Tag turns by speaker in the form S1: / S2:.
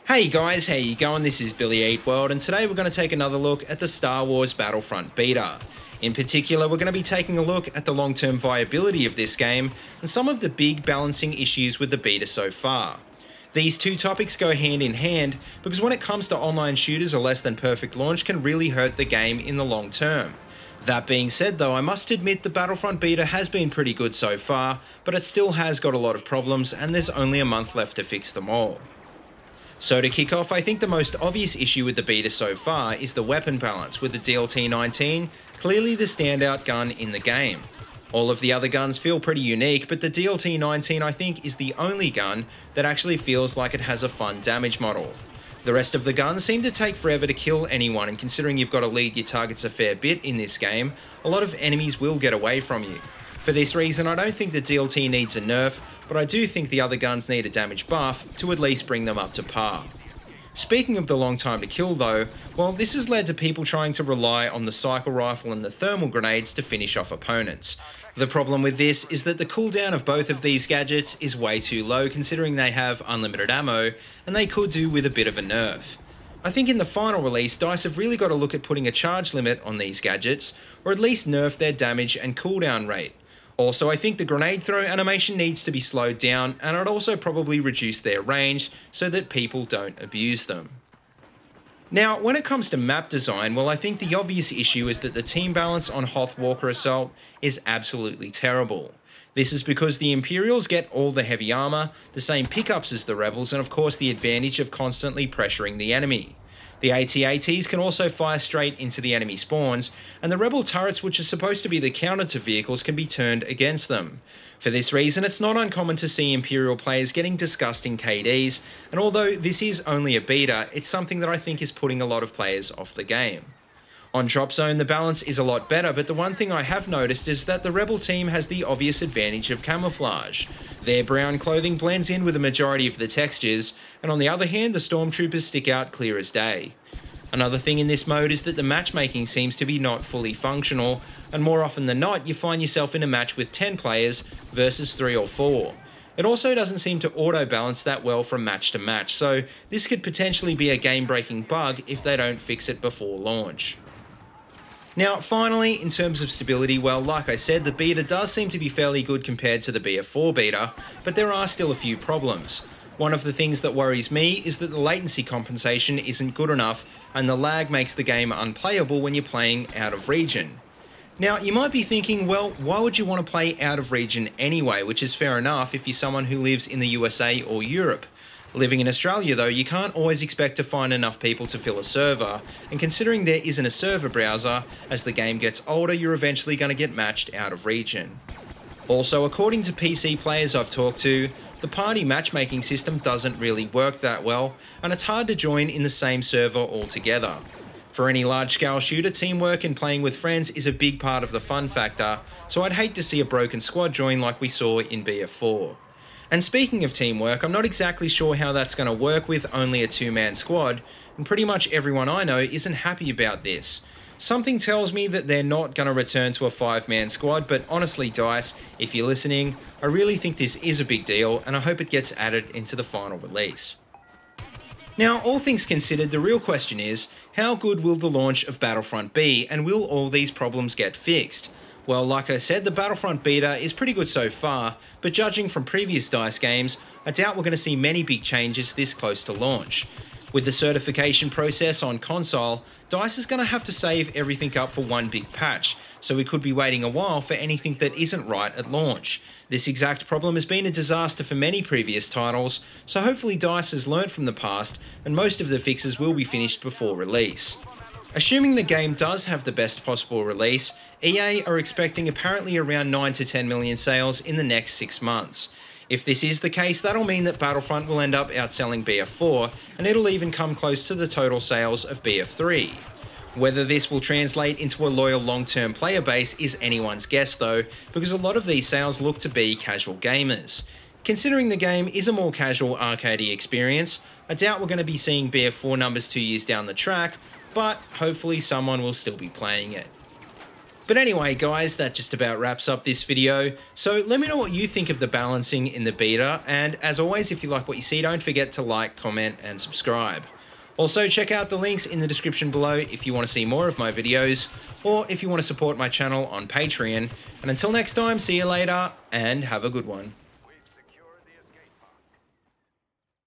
S1: Hey guys, how you going? This is BillyEatWorld, and today we're going to take another look at the Star Wars Battlefront beta. In particular, we're going to be taking a look at the long-term viability of this game and some of the big balancing issues with the beta so far. These two topics go hand in hand because when it comes to online shooters, a less than perfect launch can really hurt the game in the long term. That being said though, I must admit the Battlefront beta has been pretty good so far, but it still has got a lot of problems and there's only a month left to fix them all. So to kick off, I think the most obvious issue with the beta so far is the weapon balance, with the DLT-19 clearly the standout gun in the game. All of the other guns feel pretty unique, but the DLT-19 I think is the only gun that actually feels like it has a fun damage model. The rest of the guns seem to take forever to kill anyone, and considering you've got to lead your targets a fair bit in this game, a lot of enemies will get away from you. For this reason, I don't think the DLT needs a nerf, but I do think the other guns need a damage buff to at least bring them up to par. Speaking of the long time to kill though, well, this has led to people trying to rely on the cycle rifle and the thermal grenades to finish off opponents. The problem with this is that the cooldown of both of these gadgets is way too low considering they have unlimited ammo, and they could do with a bit of a nerf. I think in the final release, DICE have really got to look at putting a charge limit on these gadgets, or at least nerf their damage and cooldown rate. Also, I think the grenade throw animation needs to be slowed down, and I'd also probably reduce their range so that people don't abuse them. Now, when it comes to map design, well, I think the obvious issue is that the team balance on Hoth Walker Assault is absolutely terrible. This is because the Imperials get all the heavy armor, the same pickups as the Rebels, and of course the advantage of constantly pressuring the enemy. The AT-ATs can also fire straight into the enemy spawns, and the Rebel turrets, which are supposed to be the counter to vehicles, can be turned against them. For this reason, it's not uncommon to see Imperial players getting disgusting KDs, and although this is only a beta, it's something that I think is putting a lot of players off the game. On Drop Zone, the balance is a lot better, but the one thing I have noticed is that the Rebel team has the obvious advantage of camouflage. Their brown clothing blends in with the majority of the textures, and on the other hand, the Stormtroopers stick out clear as day. Another thing in this mode is that the matchmaking seems to be not fully functional, and more often than not, you find yourself in a match with 10 players versus 3 or 4. It also doesn't seem to auto-balance that well from match to match, so this could potentially be a game-breaking bug if they don't fix it before launch. Now, finally, in terms of stability, well, like I said, the beta does seem to be fairly good compared to the BF4 beta, but there are still a few problems. One of the things that worries me is that the latency compensation isn't good enough, and the lag makes the game unplayable when you're playing out of region. Now, you might be thinking, well, why would you want to play out of region anyway, which is fair enough if you're someone who lives in the USA or Europe. Living in Australia though, you can't always expect to find enough people to fill a server, and considering there isn't a server browser, as the game gets older you're eventually going to get matched out of region. Also, according to PC players I've talked to, the party matchmaking system doesn't really work that well, and it's hard to join in the same server altogether. For any large-scale shooter, teamwork and playing with friends is a big part of the fun factor, so I'd hate to see a broken squad join like we saw in BF4. And speaking of teamwork, I'm not exactly sure how that's going to work with only a 2-man squad, and pretty much everyone I know isn't happy about this. Something tells me that they're not going to return to a 5-man squad, but honestly DICE, if you're listening, I really think this is a big deal, and I hope it gets added into the final release. Now, all things considered, the real question is, how good will the launch of Battlefront be, and will all these problems get fixed? Well, like I said, the Battlefront beta is pretty good so far, but judging from previous DICE games, I doubt we're going to see many big changes this close to launch. With the certification process on console, DICE is going to have to save everything up for one big patch, so we could be waiting a while for anything that isn't right at launch. This exact problem has been a disaster for many previous titles, so hopefully DICE has learnt from the past, and most of the fixes will be finished before release. Assuming the game does have the best possible release, EA are expecting apparently around 9 to 10 million sales in the next 6 months. If this is the case, that'll mean that Battlefront will end up outselling BF4, and it'll even come close to the total sales of BF3. Whether this will translate into a loyal long-term player base is anyone's guess though, because a lot of these sales look to be casual gamers. Considering the game is a more casual arcadey experience, I doubt we're going to be seeing BF4 numbers 2 years down the track, but hopefully someone will still be playing it. But anyway, guys, that just about wraps up this video. So let me know what you think of the balancing in the beta. And as always, if you like what you see, don't forget to like, comment, and subscribe. Also, check out the links in the description below if you want to see more of my videos, or if you want to support my channel on Patreon. And until next time, see you later, and have a good one.